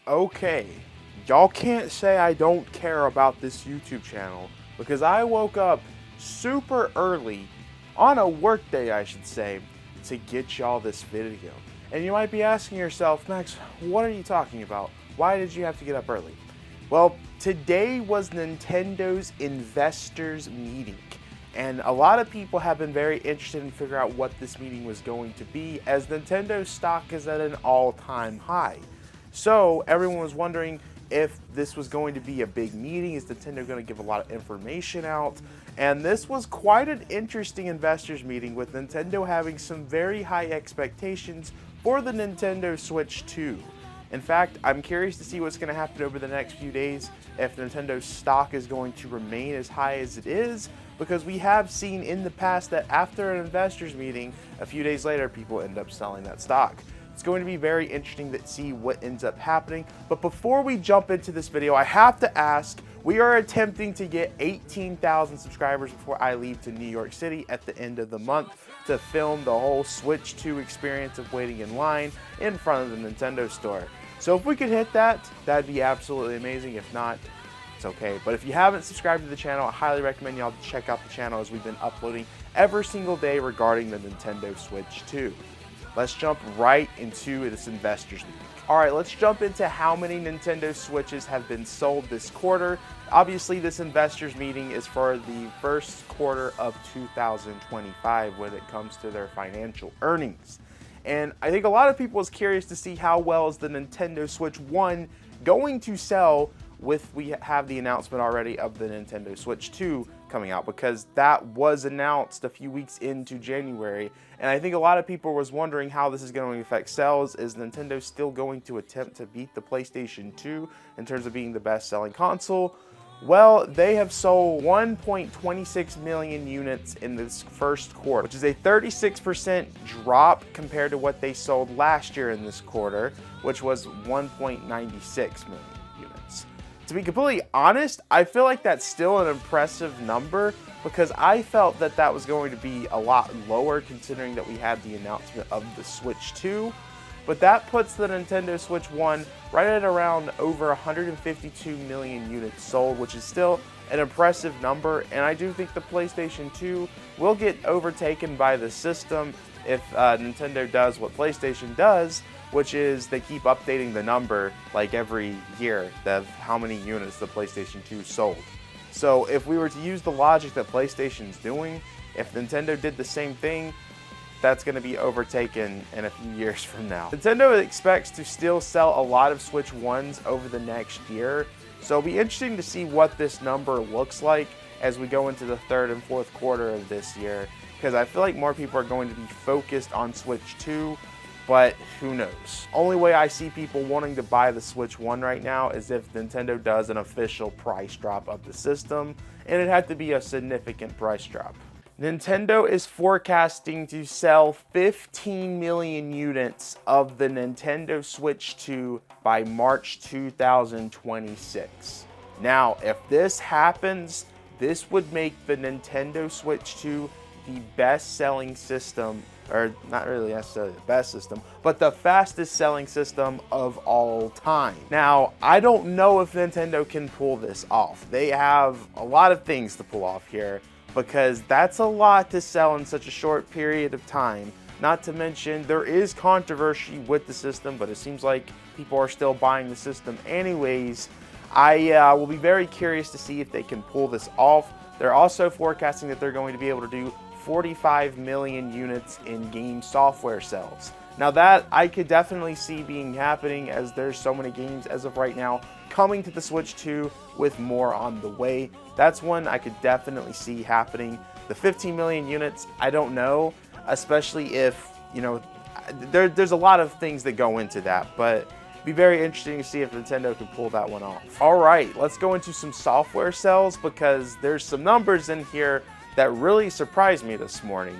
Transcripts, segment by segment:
Okay, y'all can't say I don't care about this YouTube channel because I woke up super early on a work day, I should say, to get y'all this video. And you might be asking yourself, Max, what are you talking about? Why did you have to get up early? Well, today was Nintendo's investors meeting. And a lot of people have been very interested in figuring out what this meeting was going to be, as Nintendo's stock is at an all-time high. So everyone was wondering if this was going to be a big meeting. Is Nintendo going to give a lot of information out? And this was quite an interesting investors meeting, with Nintendo having some very high expectations for the Nintendo Switch 2. In fact, I'm curious to see what's going to happen over the next few days, if Nintendo's stock is going to remain as high as it is, because we have seen in the past that after an investors meeting, a few days later, people end up selling that stock. It's going to be very interesting to see what ends up happening. But before we jump into this video, I have to ask, we are attempting to get 18,000 subscribers before I leave to New York City at the end of the month to film the whole Switch 2 experience of waiting in line in front of the Nintendo store. So if we could hit that, that'd be absolutely amazing. If not, it's okay. But if you haven't subscribed to the channel, I highly recommend y'all check out the channel, as we've been uploading every single day regarding the Nintendo Switch 2. Let's jump right into this investors meeting. All right, let's jump into how many Nintendo Switches have been sold this quarter. Obviously, this investors meeting is for the first quarter of 2025 when it comes to their financial earnings. And I think a lot of people is curious to see how well is the Nintendo Switch 1 going to sell, with we have the announcement already of the Nintendo Switch 2 coming out, because that was announced a few weeks into January. And I think a lot of people was wondering how this is going to affect sales. Is Nintendo still going to attempt to beat the PlayStation 2 in terms of being the best-selling console? Well, they have sold 1.26 million units in this first quarter, which is a 36% drop compared to what they sold last year in this quarter, which was 1.96 million units. To be completely honest, I feel like that's still an impressive number, because I felt that that was going to be a lot lower considering that we had the announcement of the Switch 2. But that puts the Nintendo Switch 1 right at around over 152 million units sold, which is still an impressive number. And I do think the PlayStation 2 will get overtaken by the system if Nintendo does what PlayStation does, which is they keep updating the number like every year of how many units the PlayStation 2 sold. So if we were to use the logic that PlayStation's doing, if Nintendo did the same thing, that's going to be overtaken in a few years from now. Nintendo expects to still sell a lot of Switch 1s over the next year, so it'll be interesting to see what this number looks like as we go into the third and fourth quarter of this year, because I feel like more people are going to be focused on Switch 2, but who knows. Only way I see people wanting to buy the Switch 1 right now is if Nintendo does an official price drop of the system, and it had to be a significant price drop. Nintendo is forecasting to sell 15 million units of the Nintendo Switch 2 by March 2026. Now, if this happens, this would make the Nintendo Switch 2 the best-selling system, or not really necessarily the best system, but the fastest selling system of all time. Now, I don't know if Nintendo can pull this off. They have a lot of things to pull off here, because that's a lot to sell in such a short period of time. Not to mention, there is controversy with the system, but it seems like people are still buying the system anyways. I will be very curious to see if they can pull this off. They're also forecasting that they're going to be able to do 45 million units in game software sales. Now that I could definitely see being happening, as there's so many games as of right now coming to the Switch 2 with more on the way. That's one I could definitely see happening. The 15 million units, I don't know, especially if, you know, there's a lot of things that go into that, but it'd be very interesting to see if Nintendo can pull that one off. All right, let's go into some software sales, because there's some numbers in here that really surprised me this morning.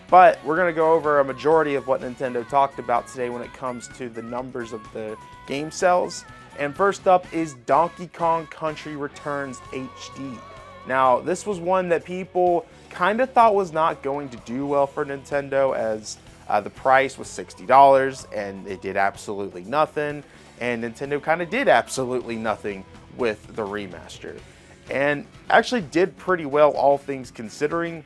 But we're going to go over a majority of what Nintendo talked about today when it comes to the numbers of the game sales. And first up is Donkey Kong Country Returns HD. Now, this was one that people kind of thought was not going to do well for Nintendo, as the price was $60 and it did absolutely nothing. and Nintendo kind of did absolutely nothing with the remaster. And actually did pretty well, all things considering.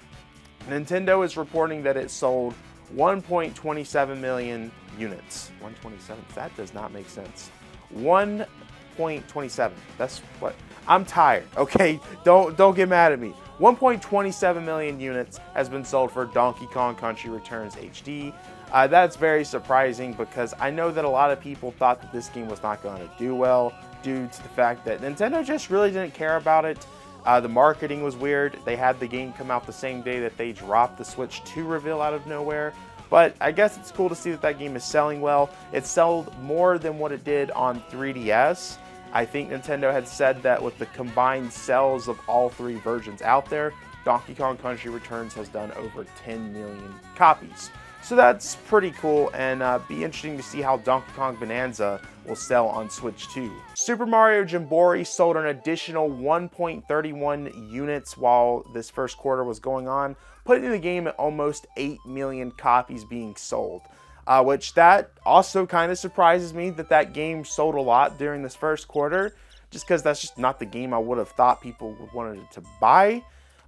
Nintendo is reporting that it sold 1.27 million units. 127? That does not make sense. 1.27. That's what... I'm tired, okay? Don't get mad at me. 1.27 million units has been sold for Donkey Kong Country Returns HD. That's very surprising because I know that a lot of people thought that this game was not going to do well due to the fact that Nintendo just really didn't care about it. The marketing was weird. They had the game come out the same day that they dropped the Switch 2 reveal out of nowhere. But I guess it's cool to see that that game is selling well. It sold more than what it did on 3DS. I think Nintendo had said that with the combined sales of all three versions out there, Donkey Kong Country Returns has done over 10 million copies. So that's pretty cool, and be interesting to see how Donkey Kong Bonanza will sell on Switch 2. Super Mario Jamboree sold an additional 1.31 units while this first quarter was going on, putting the game at almost 8 million copies being sold. Which that also kind of surprises me that that game sold a lot during this first quarter, just because that's just not the game I would have thought people would wanted to buy.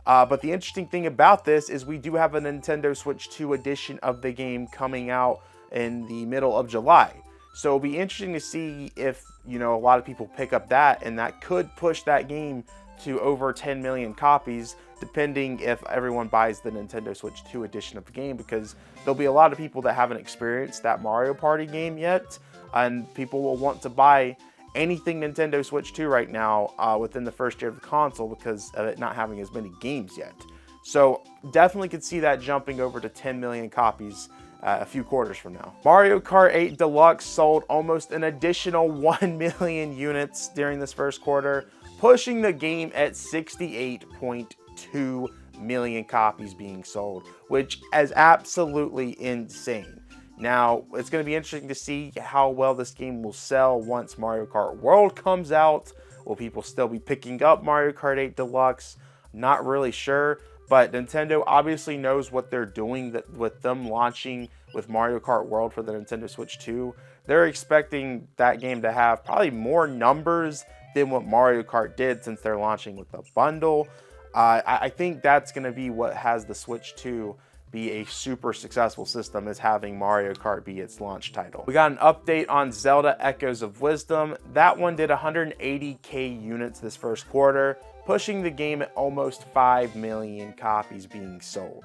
But the interesting thing about this is we do have a Nintendo Switch 2 edition of the game coming out in the middle of July. So it'll be interesting to see if, you know, a lot of people pick up that, and that could push that game to over 10 million copies, depending if everyone buys the Nintendo Switch 2 edition of the game, because there'll be a lot of people that haven't experienced that Mario Party game yet, and people will want to buy anything Nintendo Switch 2 right now within the first year of the console because of it not having as many games yet. So definitely could see that jumping over to 10 million copies a few quarters from now. Mario Kart 8 Deluxe sold almost an additional 1 million units during this first quarter, pushing the game at 68.2 million copies being sold, which is absolutely insane. Now, it's going to be interesting to see how well this game will sell once Mario Kart World comes out. Will people still be picking up Mario Kart 8 Deluxe? Not really sure, but Nintendo obviously knows what they're doing with them launching with Mario Kart World for the Nintendo Switch 2. They're expecting that game to have probably more numbers than what Mario Kart did since they're launching with the bundle. I think that's going to be what has the Switch 2 be a super successful system, is having Mario Kart be its launch title. We got an update on Zelda Echoes of Wisdom. That one did 180k units this first quarter, pushing the game at almost 5 million copies being sold.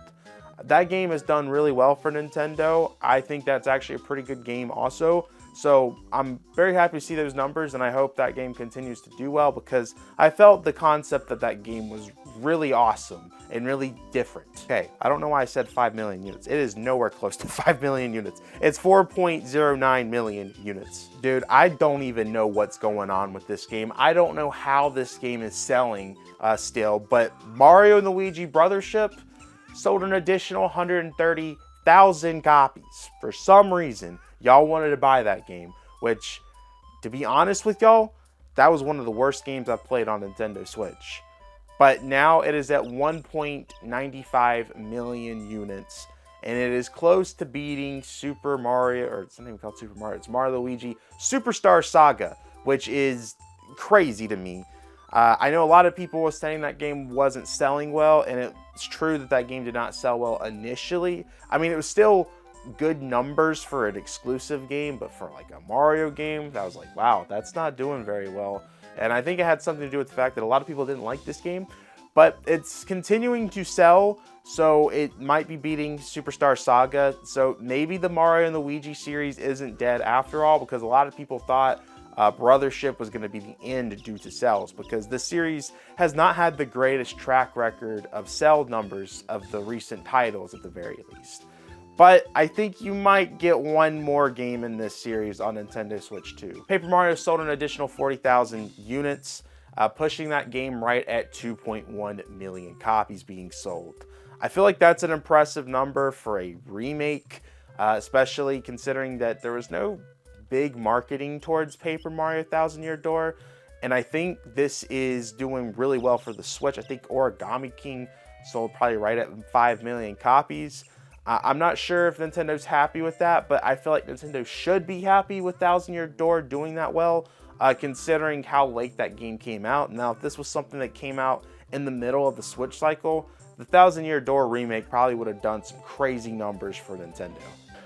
That game has done really well for Nintendo. I think that's actually a pretty good game also. So I'm very happy to see those numbers, and I hope that game continues to do well because I felt the concept of that game was really awesome and really different. Okay, I don't know why I said 5 million units. It is nowhere close to 5 million units. It's 4.09 million units. Dude, I don't even know what's going on with this game. I don't know how this game is selling still, but Mario and Luigi Brothership sold an additional 130,000 copies. For some reason, y'all wanted to buy that game, which, to be honest with y'all, that was one of the worst games I've played on Nintendo Switch. But now it is at 1.95 million units, and it is close to beating Super Mario, or it's not even called Super Mario, it's Mario Luigi Superstar Saga, which is crazy to me. I know a lot of people were saying that game wasn't selling well, and it's true that that game did not sell well initially. I mean, it was still good numbers for an exclusive game, but for like a Mario game, that was like, wow, that's not doing very well. And I think it had something to do with the fact that a lot of people didn't like this game, but it's continuing to sell, so it might be beating Superstar Saga. So maybe the Mario and Luigi series isn't dead after all, because a lot of people thought Brothership was going to be the end due to sales, because this series has not had the greatest track record of sell numbers of the recent titles at the very least. But I think you might get one more game in this series on Nintendo Switch 2. Paper Mario sold an additional 40,000 units, pushing that game right at 2.1 million copies being sold. I feel like that's an impressive number for a remake, especially considering that there was no big marketing towards Paper Mario Thousand Year Door. And I think this is doing really well for the Switch. I think Origami King sold probably right at 5 million copies. I'm not sure if Nintendo's happy with that, but I feel like Nintendo should be happy with Thousand Year Door doing that well, considering how late that game came out. Now, if this was something that came out in the middle of the Switch cycle, the Thousand Year Door remake probably would have done some crazy numbers for Nintendo.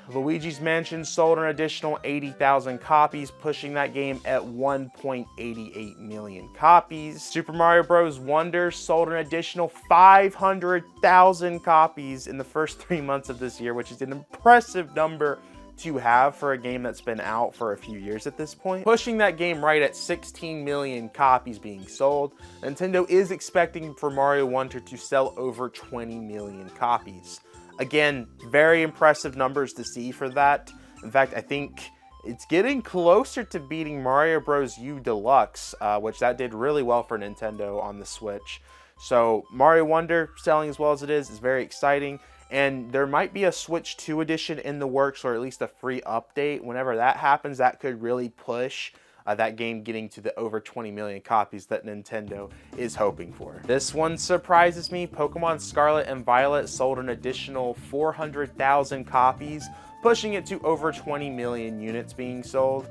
Luigi's Mansion sold an additional 80,000 copies, pushing that game at 1.88 million copies. Super Mario Bros. Wonder sold an additional 500,000 copies in the first 3 months of this year, which is an impressive number to have for a game that's been out for a few years at this point, pushing that game right at 16 million copies being sold. Nintendo is expecting for Mario Wonder to sell over 20 million copies. Again, very impressive numbers to see for that. In fact, I think it's getting closer to beating Mario Bros. U Deluxe, which that did really well for Nintendo on the Switch. So Mario Wonder selling as well as it is very exciting. And there might be a Switch 2 edition in the works, or at least a free update. Whenever that happens, that could really push that game getting to the over 20 million copies that Nintendo is hoping for. This one surprises me. Pokemon Scarlet and Violet sold an additional 400,000 copies, pushing it to over 20 million units being sold.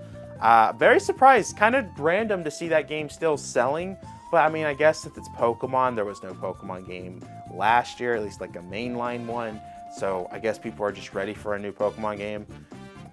Very surprised, kind of random to see that game still selling. But I mean, I guess if it's Pokemon, there was no Pokemon game last year, at least like a mainline one. So I guess people are just ready for a new Pokemon game.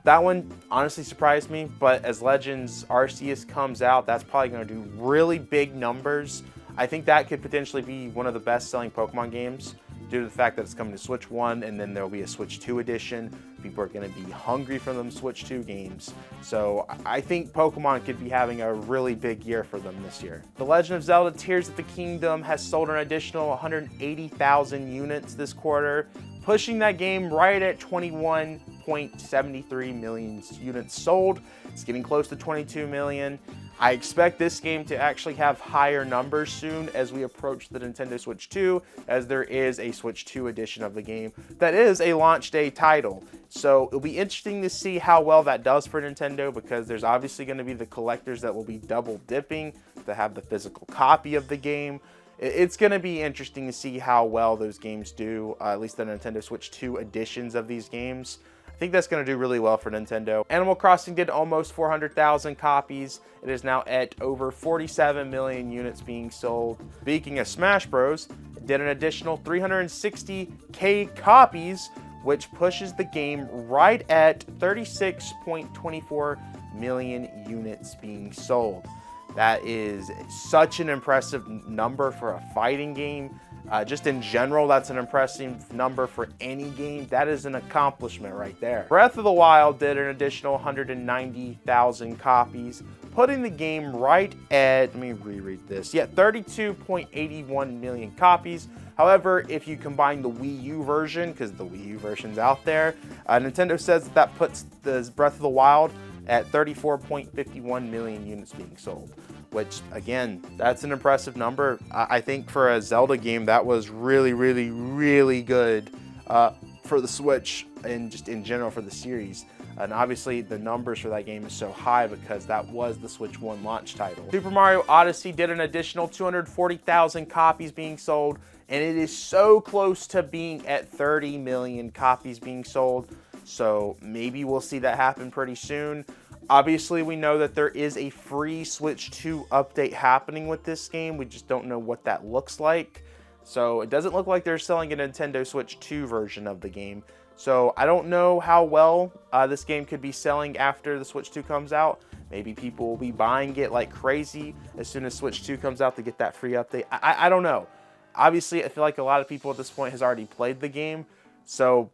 That one honestly surprised me, but as Legends Arceus comes out, that's probably going to do really big numbers. I think that could potentially be one of the best-selling Pokemon games due to the fact that it's coming to Switch 1, and then there will be a Switch 2 edition. People are going to be hungry for them Switch 2 games. So I think Pokemon could be having a really big year for them this year. The Legend of Zelda Tears of the Kingdom has sold an additional 180,000 units this quarter, pushing that game right at 21.73 million units sold. It's getting close to 22 million. I expect this game to actually have higher numbers soon as we approach the Nintendo Switch 2, as there is a Switch 2 edition of the game that is a launch day title. So it'll be interesting to see how well that does for Nintendo, because there's obviously going to be the collectors that will be double dipping to have the physical copy of the game. It's going to be interesting to see how well those games do, at least the Nintendo Switch 2 editions of these games. I think that's going to do really well for Nintendo. Animal Crossing did almost 400,000 copies. It is now at over 47 million units being sold. Speaking of Smash Bros, it did an additional 360k copies, which pushes the game right at 36.24 million units being sold. That is such an impressive number for a fighting game. Just in general, that's an impressive number for any game. That is an accomplishment right there. Breath of the Wild did an additional 190,000 copies, putting the game right at, let me reread this, 32.81 million copies. However, if you combine the Wii U version, because the Wii U version's out there, Nintendo says that puts the Breath of the Wild at 34.51 million units being sold, which again, that's an impressive number. I think for a Zelda game, that was really, really, really good for the Switch and just in general for the series. And obviously the numbers for that game is so high because that was the Switch 1 launch title. Super Mario Odyssey did an additional 240,000 copies being sold, and it is so close to being at 30 million copies being sold. So maybe we'll see that happen pretty soon. Obviously, we know that there is a free Switch 2 update happening with this game. We just don't know what that looks like. So it doesn't look like they're selling a Nintendo Switch 2 version of the game. So I don't know how well this game could be selling after the Switch 2 comes out. Maybe people will be buying it like crazy as soon as Switch 2 comes out to get that free update. I don't know. Obviously, I feel like a lot of people at this point has already played the game. So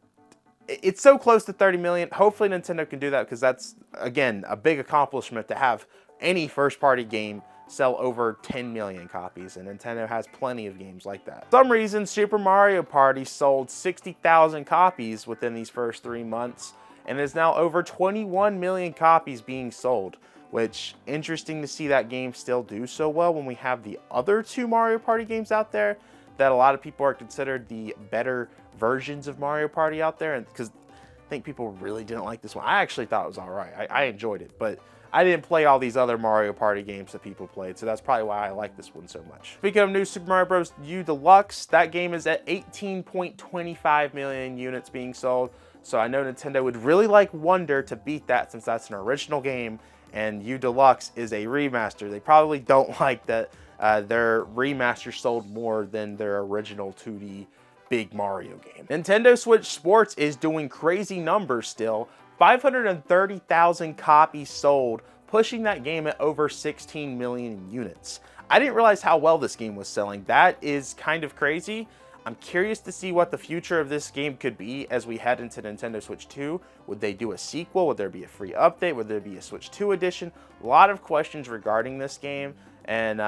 it's so close to 30 million. Hopefully Nintendo can do that, because that's, again, a big accomplishment to have any first-party game sell over 10 million copies, and Nintendo has plenty of games like that. For some reason, Super Mario Party sold 60,000 copies within these first 3 months, and is now over 21 million copies being sold, which, interesting to see that game still do so well when we have the other 2 Mario Party games out there that a lot of people are considered the better versions of Mario Party out there, and because I think people really didn't like this one. I actually thought it was all right. I enjoyed it, but I didn't play all these other Mario Party games that people played, so that's probably why I like this one so much. Speaking of New Super Mario Bros. U Deluxe, that game is at 18.25 million units being sold, so I know Nintendo would really like Wonder to beat that since that's an original game, and U Deluxe is a remaster. They probably don't like that their remaster sold more than their original 2D big Mario game. Nintendo Switch Sports is doing crazy numbers still. 530,000 copies sold, pushing that game at over 16 million units. I didn't realize how well this game was selling. That is kind of crazy. I'm curious to see what the future of this game could be as we head into Nintendo Switch 2. Would they do a sequel? Would there be a free update? Would there be a Switch 2 edition? A lot of questions regarding this game, and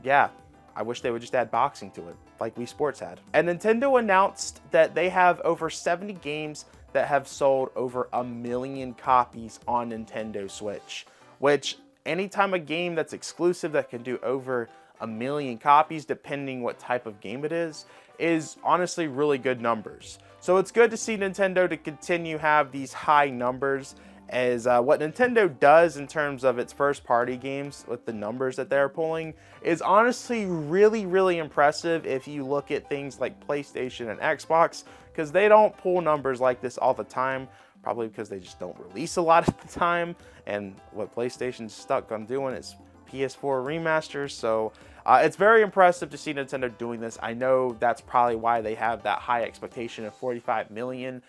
yeah, I wish they would just add boxing to it, like Wii Sports had. And Nintendo announced that they have over 70 games that have sold over 1 million copies on Nintendo Switch, which anytime a game that's exclusive that can do over 1 million copies, depending what type of game it is honestly really good numbers. So it's good to see Nintendo to continue have these high numbers, as what Nintendo does in terms of its first party games with the numbers that they're pulling is honestly really impressive if you look at things like PlayStation and Xbox, because they don't pull numbers like this all the time, probably because they just don't release a lot at the time, and what PlayStation's stuck on doing is PS4 remasters. So it's very impressive to see Nintendo doing this. I know that's probably why they have that high expectation of 45 million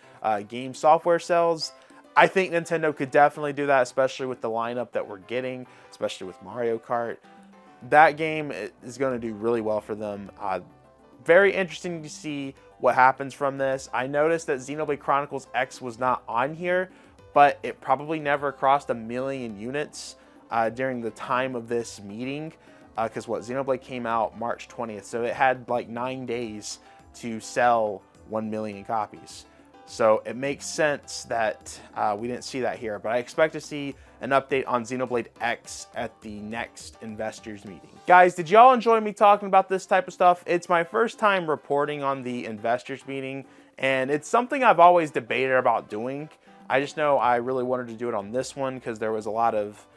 game software sales. I think Nintendo could definitely do that, especially with the lineup that we're getting, especially with Mario Kart. That game is going to do really well for them. Very interesting to see what happens from this. I noticed that Xenoblade Chronicles X was not on here, but it probably never crossed 1 million units during the time of this meeting, because Xenoblade came out March 20th, so it had like 9 days to sell 1 million copies. So it makes sense that we didn't see that here, but I expect to see an update on Xenoblade X at the next investors meeting. Guys, did y'all enjoy me talking about this type of stuff? It's my first time reporting on the investors meeting, and it's something I've always debated about doing. I just know I really wanted to do it on this one because there was a lot of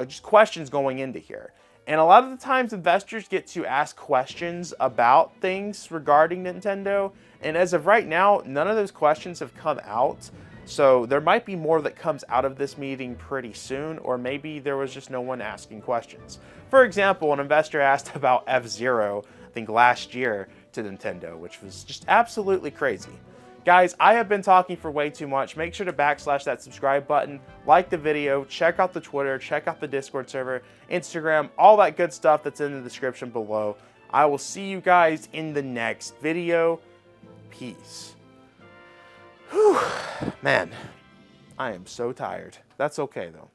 just questions going into here. And a lot of the times investors get to ask questions about things regarding Nintendo. And as of right now, none of those questions have come out. So there might be more that comes out of this meeting pretty soon, or maybe there was just no one asking questions. For example, an investor asked about F-Zero, I think last year, to Nintendo, which was just absolutely crazy. Guys, I have been talking for way too much. Make sure to backslash that subscribe button, like the video, check out the Twitter, check out the Discord server, Instagram, all that good stuff that's in the description below. I will see you guys in the next video. Peace. Whew. Man, I am so tired. That's okay though.